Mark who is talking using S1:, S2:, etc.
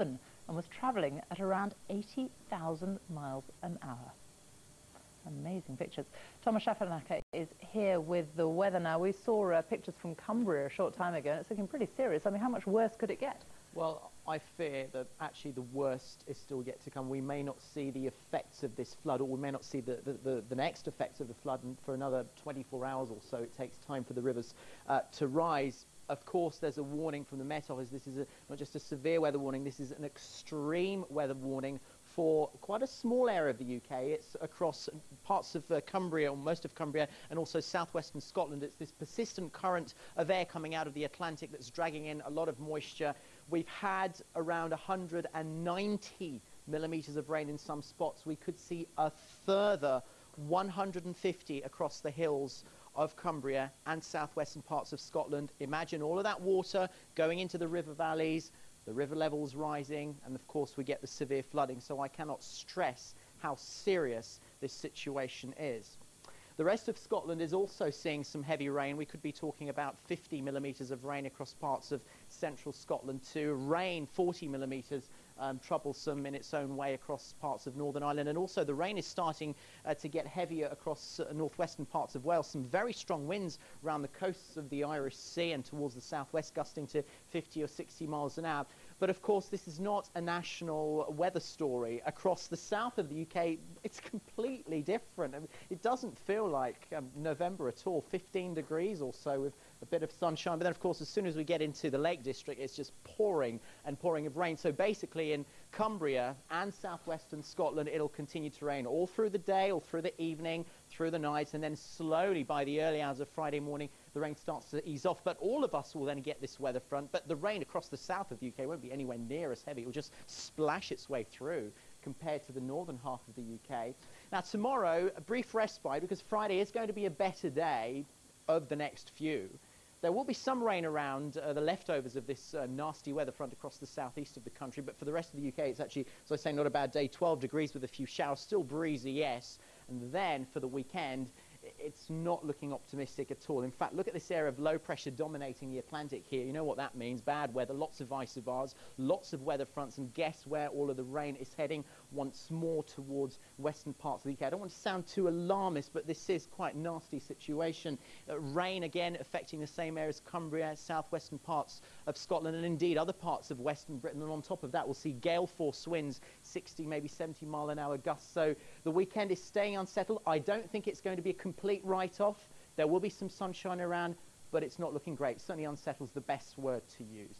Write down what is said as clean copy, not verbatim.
S1: and was travelling at around 80,000 miles an hour. Amazing pictures. Thomas Schaffernacker is here with the weather now. We saw pictures from Cumbria a short time ago, and it's looking pretty serious. I mean, how much worse could it get?
S2: Well, I fear that actually the worst is still yet to come. We may not see the effects of this flood, or we may not see the next effects of the flood for another 24 hours or so. It takes time for the rivers to rise. Of course, there's a warning from the Met Office. This is not just a severe weather warning, this is an extreme weather warning for quite a small area of the UK. It's across parts of Cumbria, or most of Cumbria, and also southwestern Scotland. It's this persistent current of air coming out of the Atlantic that's dragging in a lot of moisture. We've had around 190 millimetres of rain in some spots. We could see a further 150 across the hills of Cumbria and southwestern parts of Scotland. Imagine all of that water going into the river valleys, the river levels rising, and of course we get the severe flooding. So I cannot stress how serious this situation is. The rest of Scotland is also seeing some heavy rain. We could be talking about 50 millimetres of rain across parts of central Scotland too. Rain, 40 millimetres, troublesome in its own way across parts of Northern Ireland. And also the rain is starting to get heavier across northwestern parts of Wales. Some very strong winds around the coasts of the Irish Sea and towards the southwest, gusting to 50 or 60 miles an hour. But of course, this is not a national weather story. Across the south of the UK, it's completely different. I mean, it doesn't feel like November at all. 15 degrees or so with a bit of sunshine. But then, of course, as soon as we get into the Lake District, it's just pouring and pouring of rain. So basically, in Cumbria and southwestern Scotland, it'll continue to rain all through the day, all through the evening, through the night, and then slowly by the early hours of Friday morning, the rain starts to ease off. But all of us will then get this weather front. But the rain across the south of the UK won't be anywhere near as heavy. It will just splash its way through compared to the northern half of the UK. Now, tomorrow, a brief respite, because Friday is going to be a better day of the next few. There will be some rain around the leftovers of this nasty weather front across the southeast of the country, but for the rest of the UK, it's actually, as I say, not a bad day. 12 degrees with a few showers, still breezy, yes. And then for the weekend, it's not looking optimistic at all. In fact, look at this area of low pressure dominating the Atlantic here. You know what that means. Bad weather, lots of isobars, lots of weather fronts, and guess where all of the rain is heading? Once more towards western parts of the UK. I don't want to sound too alarmist, but this is quite a nasty situation. Rain again affecting the same areas, Cumbria, southwestern parts of Scotland, and indeed other parts of western Britain. And on top of that, we'll see gale force winds, 60, maybe 70 mile an hour gusts. So the weekend is staying unsettled. I don't think it's going to be a complete write-off. There will be some sunshine around, but it's not looking great. Certainly unsettled is the best word to use.